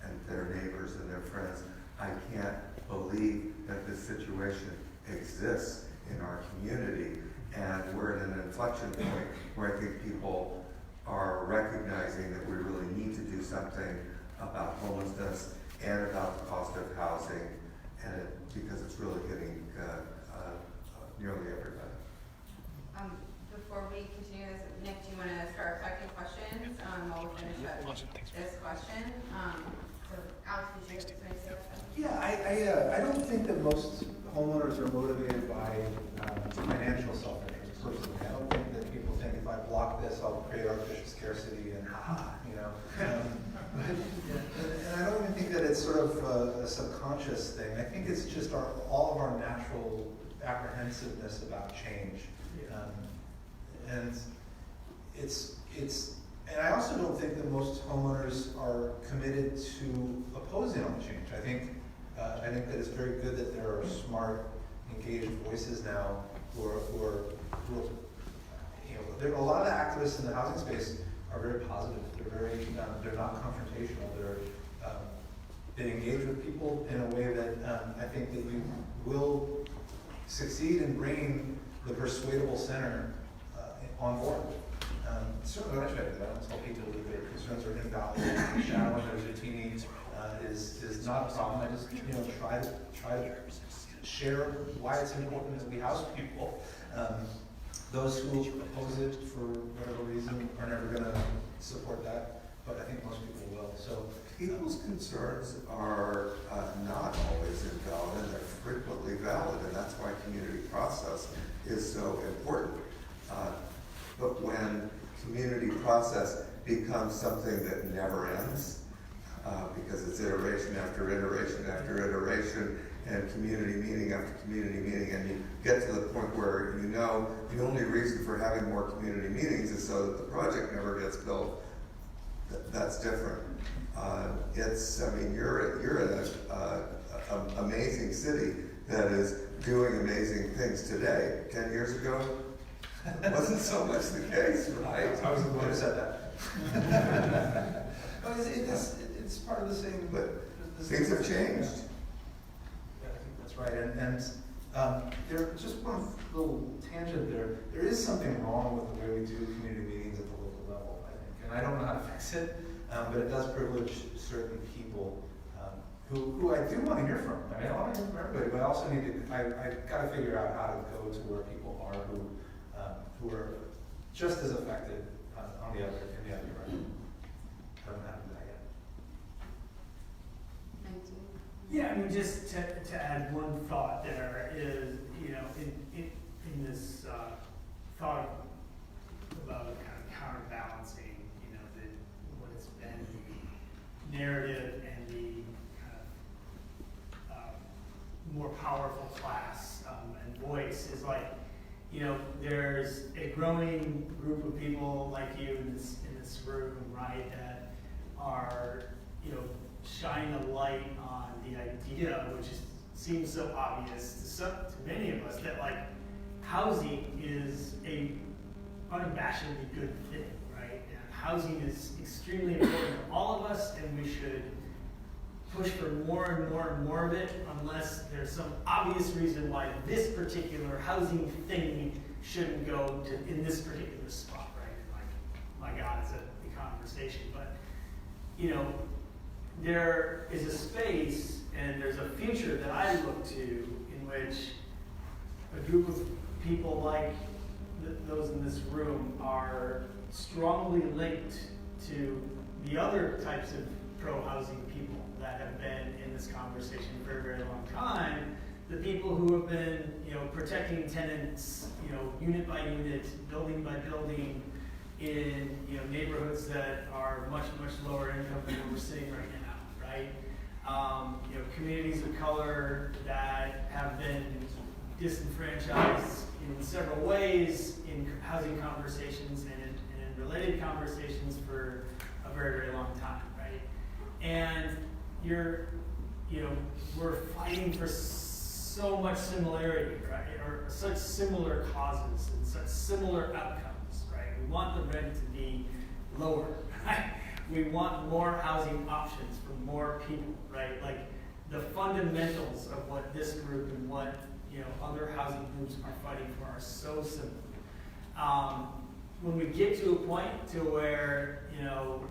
Speaker 4: and their neighbors and their friends, I can't believe that this situation exists in our community. And we're at an inflection point where I think people are recognizing that we really need to do something about homelessness and about the cost of housing, and because it's really hitting nearly everybody.
Speaker 1: Before we continue this, Nick, do you want to start collecting questions while we finish up this question? So Alex, did you have something to say about that?
Speaker 3: Yeah, I don't think that most homeowners are motivated by financial self-interest personally. I don't think that people think if I block this, I'll create artificial scarcity and you know. And I don't even think that it's sort of a subconscious thing. I think it's just all of our natural apprehensiveness about change. And and I also don't think that most homeowners are committed to opposing all change. I think that it's very good that there are smart, engaged voices now who are you know, there a lot of the activists in the housing space are very positive. They're not confrontational. They engage with people in a way that I think that you will succeed in bringing the persuadable center on board. Certainly what I try to do, I don't tell people that their concerns are invalid. Shadowing their routine is not a problem. I just try to share why it's important that we house people. Those who oppose it for whatever reason are never going to support that, but I think most people will. So
Speaker 4: people's concerns are not always invalid, and they're frequently valid, and that's why community process is so important. But when community process becomes something that never ends, because it's iteration after iteration after iteration, and community meeting after community meeting, and you get to the point where you know the only reason for having more community meetings is so that the project never gets built, that's different. You're in an amazing city that is doing amazing things today. 10 years ago, it wasn't so much the case, right?
Speaker 3: I was the one who said that. But it's part of the same.
Speaker 4: But things have changed.
Speaker 3: Yeah, I think that's right. And there, just one little tangent there. There is something wrong with the way we do community meetings at the local level, I think. And I don't know how to fix it, but it does privilege certain people who I do want to hear from. I mean, I want to hear from everybody, but I also need to. I've got to figure out how to go to where people are who are just as affected in the other direction. I don't know how to do that yet.
Speaker 5: Yeah, I mean, just to add one thought there is, in this thought about kind of counterbalancing, what has been the narrative and the kind of more powerful class and voice is like, there's a growing group of people like you in this room, right, that are, you know, shining a light on the idea, which seems so obvious to many of us, that like housing is a unabashedly good thing, right? And housing is extremely important to all of us, and we should push for more and more and more of it, unless there's some obvious reason why this particular housing thing shouldn't go to in this particular spot, right? Like, my God, it's a conversation, but you know, there is a space and there's a future that I look to in which a group of people like those in this room are strongly linked to the other types of pro-housing people that have been in this conversation for a very long time. The people who have been, you know, protecting tenants, you know, unit by unit, building by building, in, you know, neighborhoods that are much, much lower income than where we're sitting right now, right? You know, communities of color that have been disenfranchised in several ways in housing conversations and in related conversations for a very, very long time, right? And we're fighting for so much similarity, right? Or such similar causes and such similar outcomes, right? We want the rent to be lower, right? We want more housing options for more people, right? Like the fundamentals of what this group and what, you know, other housing groups are fighting for are so similar. When we get to a point to where, you know,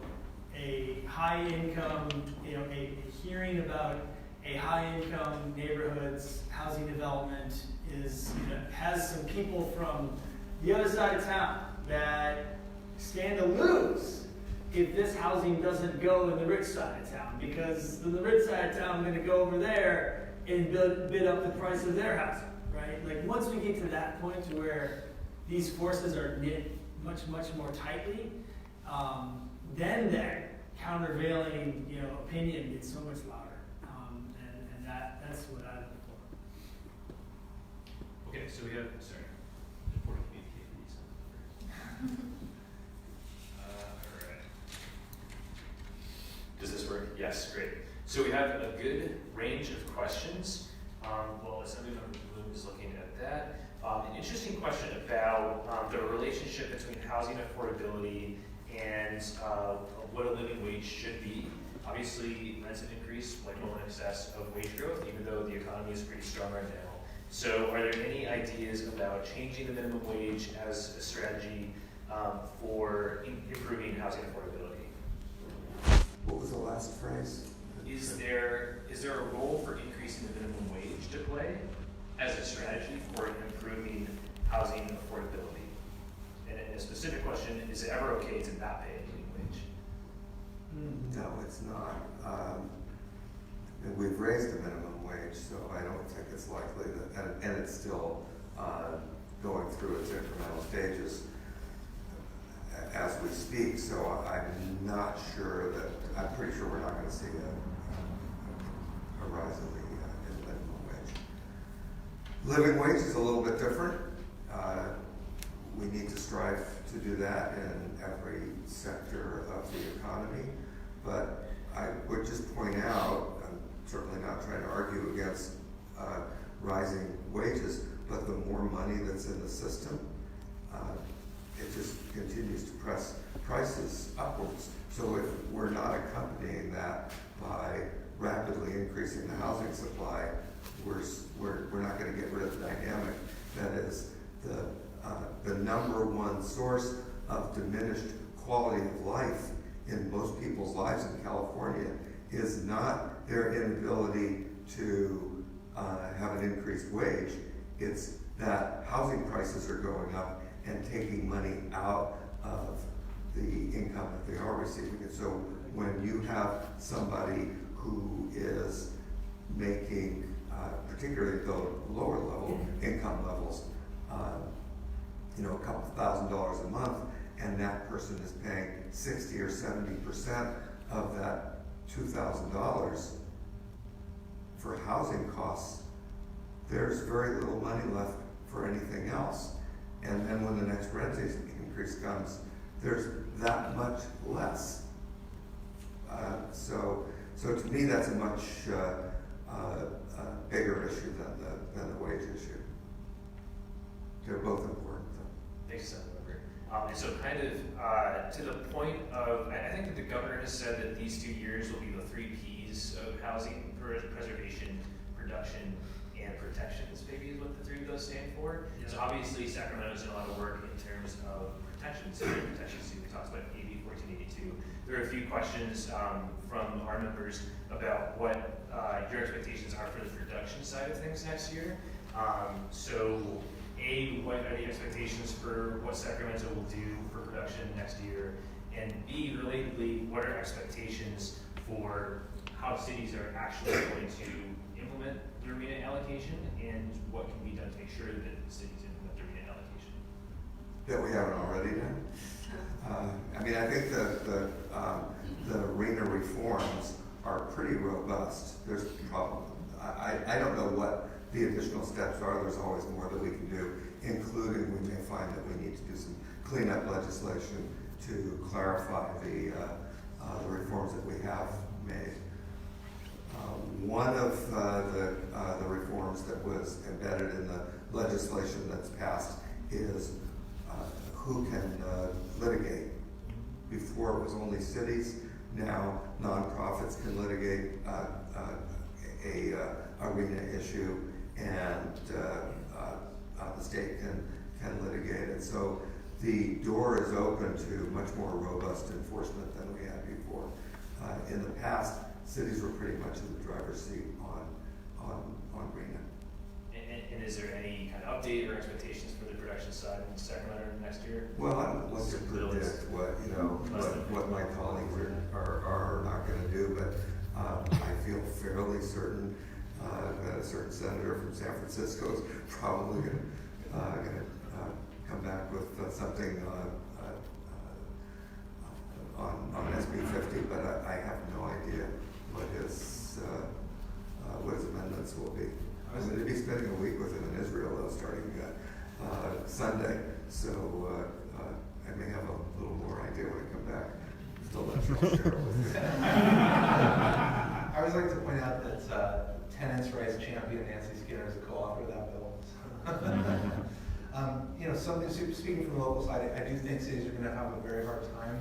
Speaker 5: a high income, you know, a hearing about a high income neighborhood's housing development is, you know, has some people from the other side of town that stand to lose if this housing doesn't go in the rich side of town, because the rich side of town is going to go over there and bid up the price of their housing, right? Like once we get to that point to where these forces are knit much, much more tightly, then that countervailing, you know, opinion gets so much louder, and that's what I look for.
Speaker 2: Okay, so we have, sorry, important communication. All right. Does this work? Yes, great. So we have a good range of questions. Well, Assemblymember Bloom is looking at that. An interesting question about the relationship between housing affordability and what a living wage should be. Obviously, rents have increased like well in excess of wage growth, even though the economy is pretty strong right now. So are there any ideas about changing the minimum wage as a strategy for improving housing affordability?
Speaker 4: What was the last phrase?
Speaker 2: Is there a role for increasing the minimum wage to play as a strategy for improving housing affordability? And a specific question, is it ever okay to not pay a living wage?
Speaker 4: No, it's not. And we've raised the minimum wage, so I don't think it's likely that, and it's still going through its incremental stages as we speak, so I'm not sure that, I'm pretty sure we're not going to see a rise in the minimum wage. Living wage is a little bit different. We need to strive to do that in every sector of the economy, but I would just point out, I'm certainly not trying to argue against rising wages, but the more money that's in the system, it just continues to press prices upwards. So if we're not accompanying that by rapidly increasing the housing supply, we're not going to get rid of the dynamic that is the number one source of diminished quality of life in most people's lives in California is not their inability to have an increased wage. It's that housing prices are going up and taking money out of the income that they are receiving. And so when you have somebody who is making, particularly the lower level income levels, you know, a couple $1,000s a month, and that person is paying 60 or 70% of that $2,000 for housing costs, there's very little money left for anything else. And then when the next rent increase comes, there's that much less. So to me, that's a much bigger issue than the wage issue. They're both important, though.
Speaker 2: Thanks, Assemblymember. And so kind of to the point of, I think that the governor has said that these 2 years will be the 3 Ps of housing: preservation, production, and protections, maybe is what the 3 of those stand for.
Speaker 5: Yeah.
Speaker 2: So obviously Sacramento's done a lot of work in terms of protections. So protections, we talked about AB 1482. There are a few questions from our members about what your expectations are for the production side of things next year. So A, what are the expectations for what Sacramento will do for production next year? And B, relatedly, what are expectations for how cities are actually going to implement the RHNA allocation, and what can be done to make sure that cities implement the RHNA allocation?
Speaker 4: That we haven't already done. I mean, I think the RHNA reforms are pretty robust. There's probably, I don't know what the additional steps are. There's always more that we can do, including we may find that we need to do some cleanup legislation to clarify the reforms that we have made. One of the reforms that was embedded in the legislation that's passed is who can litigate. Before it was only cities. Now nonprofits can litigate a RHNA issue, and the state can litigate it. So the door is open to much more robust enforcement than we had before. In the past, cities were pretty much in the driver's seat on RHNA.
Speaker 2: And is there any kind of update or expectations for the production side in Sacramento next year?
Speaker 4: Well, I don't want to predict what my colleagues are not going to do, but I feel fairly certain that a certain senator from San Francisco is probably going to come back with something on SB 50, but I have no idea what his amendments will be. I'm going to be spending a week with him in Israel, though, starting Sunday, so I may have a little more idea when I come back. Still not sure I'll share it with you.
Speaker 3: I always like to point out that tenants' rights champion Nancy Skinner is a co-author of that bill. Speaking from the local side, I do think cities are going to have a very hard time.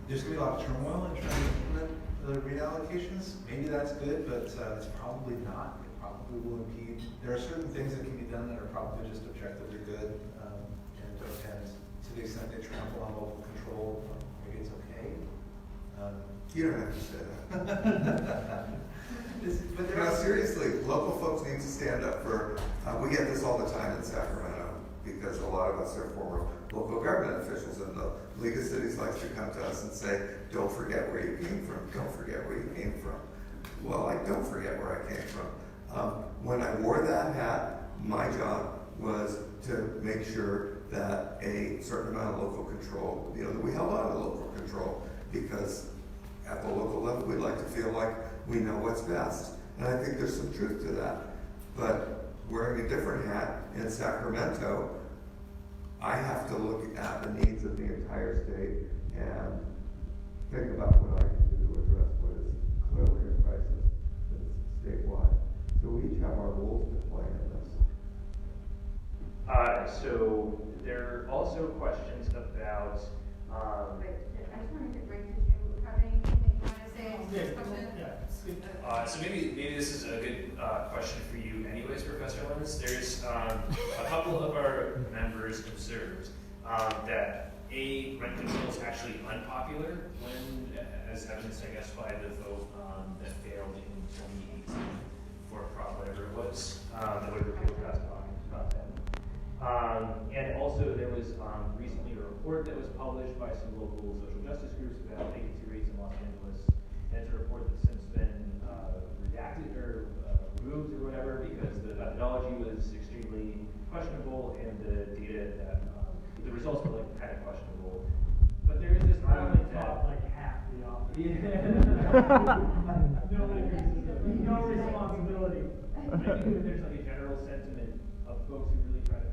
Speaker 3: There's going to be a lot of turmoil in trying to implement the reallocations. Maybe that's good, but it's probably not. It probably will impede. There are certain things that can be done that are probably just objectively good, and to the extent they trample on local control, maybe it's okay.
Speaker 4: You don't have to say that.
Speaker 3: But there
Speaker 4: No,
Speaker 3: are
Speaker 4: seriously, local folks need to stand up for, we get this all the time in Sacramento, because a lot of us are former local government officials, and the League of Cities likes to come to us and say, don't forget where you came from, don't forget where you came from. Well, I don't forget where I came from. When I wore that hat, my job was to make sure that a certain amount of local control, that we held on to local control, because at the local level, we like to feel like we know what's best. And I think there's some truth to that. But wearing a different hat in Sacramento, I have to look at the needs of the entire state and think about what I can do to address what is clearly a crisis that's statewide. So we each have our roles to play in this.
Speaker 2: So there are also questions about.
Speaker 1: Wait, I just wanted to break. Did you have anything that you wanted to say?
Speaker 2: So maybe this is a good question for you anyways, Professor Lenz. There's a couple of our members observed that rent control is actually unpopular when, as evidenced, I guess, by the vote that failed in 2018 for whatever it was, the way repeal passed about that. And also there was recently a report that was published by some local social justice groups about vacancy rates in Los Angeles. And it's a report that's since been redacted or removed or whatever, because the methodology was extremely questionable and the data that the results were kind of questionable. But there is this argument that
Speaker 5: half the office.
Speaker 2: yeah.
Speaker 5: No responsibility.
Speaker 2: I think that there's like a general sentiment of folks who really try to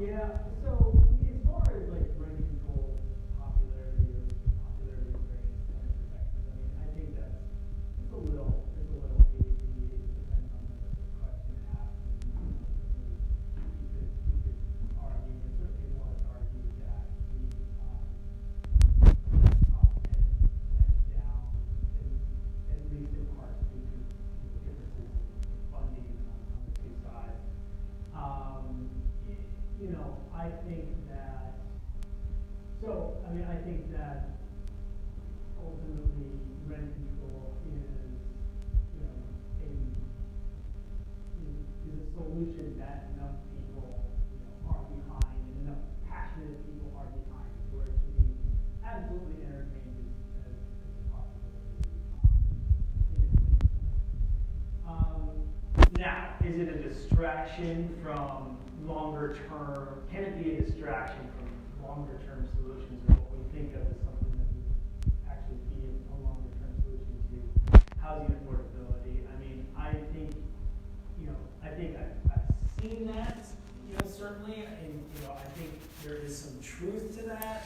Speaker 5: Yeah, so as far as like rent control popularity or popularity rates and protections, I mean, I think that's it's a little hazy. It depends on the question asked. And, you could argue, and certainly was argued that the Prop 10 went down, at least in part due to differences in funding on the two sides. I think that, I think that ultimately rent control is a solution that enough people, are behind, and enough passionate people are behind for it to be absolutely entertained as a possibility. Now, is it a distraction from longer term? Can it be a distraction from longer term solutions, or what we think of as something that would actually be a longer term solution to housing affordability? I mean, I think I've seen that, certainly, and I think there is some truth to that.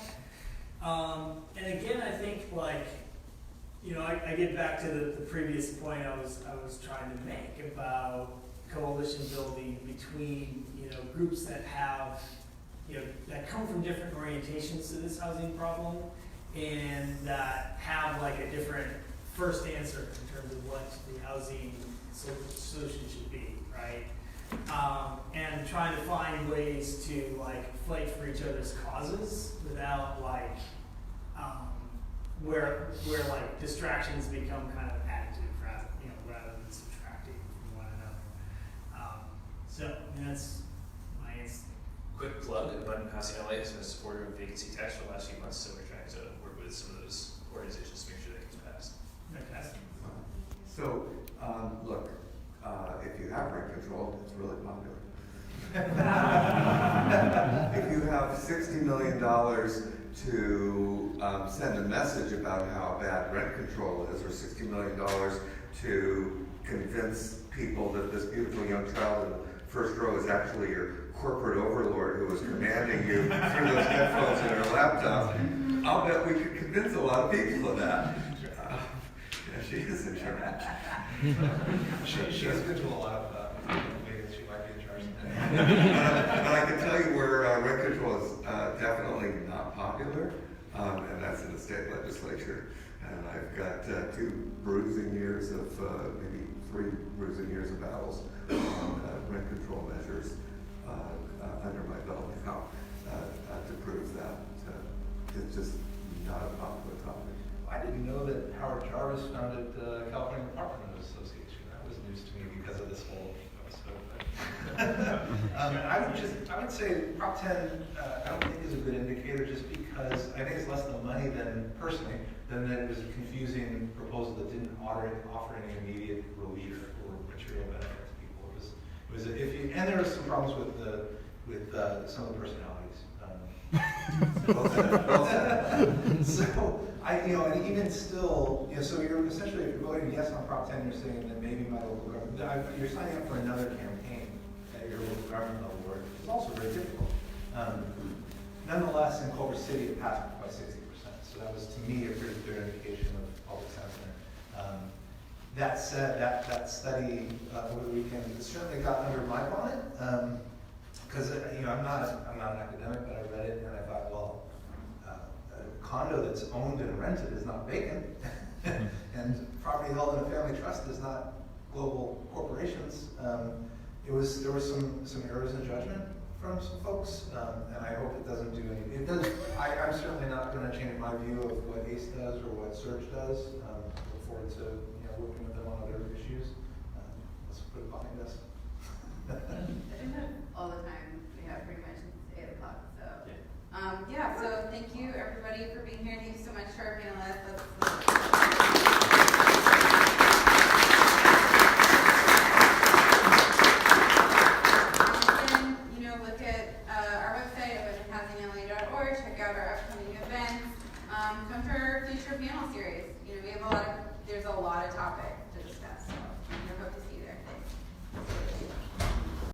Speaker 5: And again, I think I get back to the previous point I was trying to make about coalition building between groups that have that come from different orientations to this housing problem, and that have like a different first answer in terms of what the housing solution should be, right? And trying to find ways to fight for each other's causes without where distractions become kind of additive rather than subtracting from one another. So that's my answer.
Speaker 2: Quick plug, Abundant Housing LA has been a supporter of vacancy tax for the last few months, so we're trying to work with some of those organizations to make sure that gets passed.
Speaker 5: Fantastic.
Speaker 4: So, look, if you have rent control, it's really popular. If you have $60 million to send a message about how bad rent control is, or $60 million to convince people that this beautiful young child in the first row is actually your corporate overlord who is commanding you through those headphones and your laptop, I'll bet we could convince a lot of people of that. Yeah, she is in charge.
Speaker 3: She has been to a lot of meetings. She might be in charge.
Speaker 4: But I can tell you where rent control is definitely not popular, and that's in the state legislature. And I've got 2 bruising years of, maybe 3 bruising years of battles on rent control measures under my belt now to prove that it's just not a popular topic.
Speaker 3: I didn't know that Howard Jarvis founded the California Apartment Association. That was news to me because of this whole episode. I would say Prop 10, I don't think is a good indicator, just because I think it's less the money than that it was a confusing proposal that didn't offer any immediate relief or material benefit to people. It was and there were some problems with some of the personalities. So and even still, so you're essentially, if you're voting yes on Prop 10, you're saying that maybe my local government, you're signing up for another campaign at your local government level, where it's also very difficult. Nonetheless, in Culver City, it passed by 60%. So that was, to me, a pretty clear indication of public sentiment. That said, that study over the weekend, it certainly got under my bonnet. Because I'm not an academic, but I read it and I thought, well, a condo that's owned and rented is not vacant, and property held in a family trust is not global corporations. There were some errors in judgment from some folks, and I hope it doesn't do anything. It does. I'm certainly not going to change my view of what ACE does or what Surge does. Look forward to working with them on other issues. Let's put it behind us.
Speaker 1: I think that all the time we have pretty much 8 o'clock. So so thank you everybody for being here. Thank you so much to our panelists. Look at our website at abundanthousingla.org. Check out our upcoming events. Come to our future panel series. We have there's a lot of topics.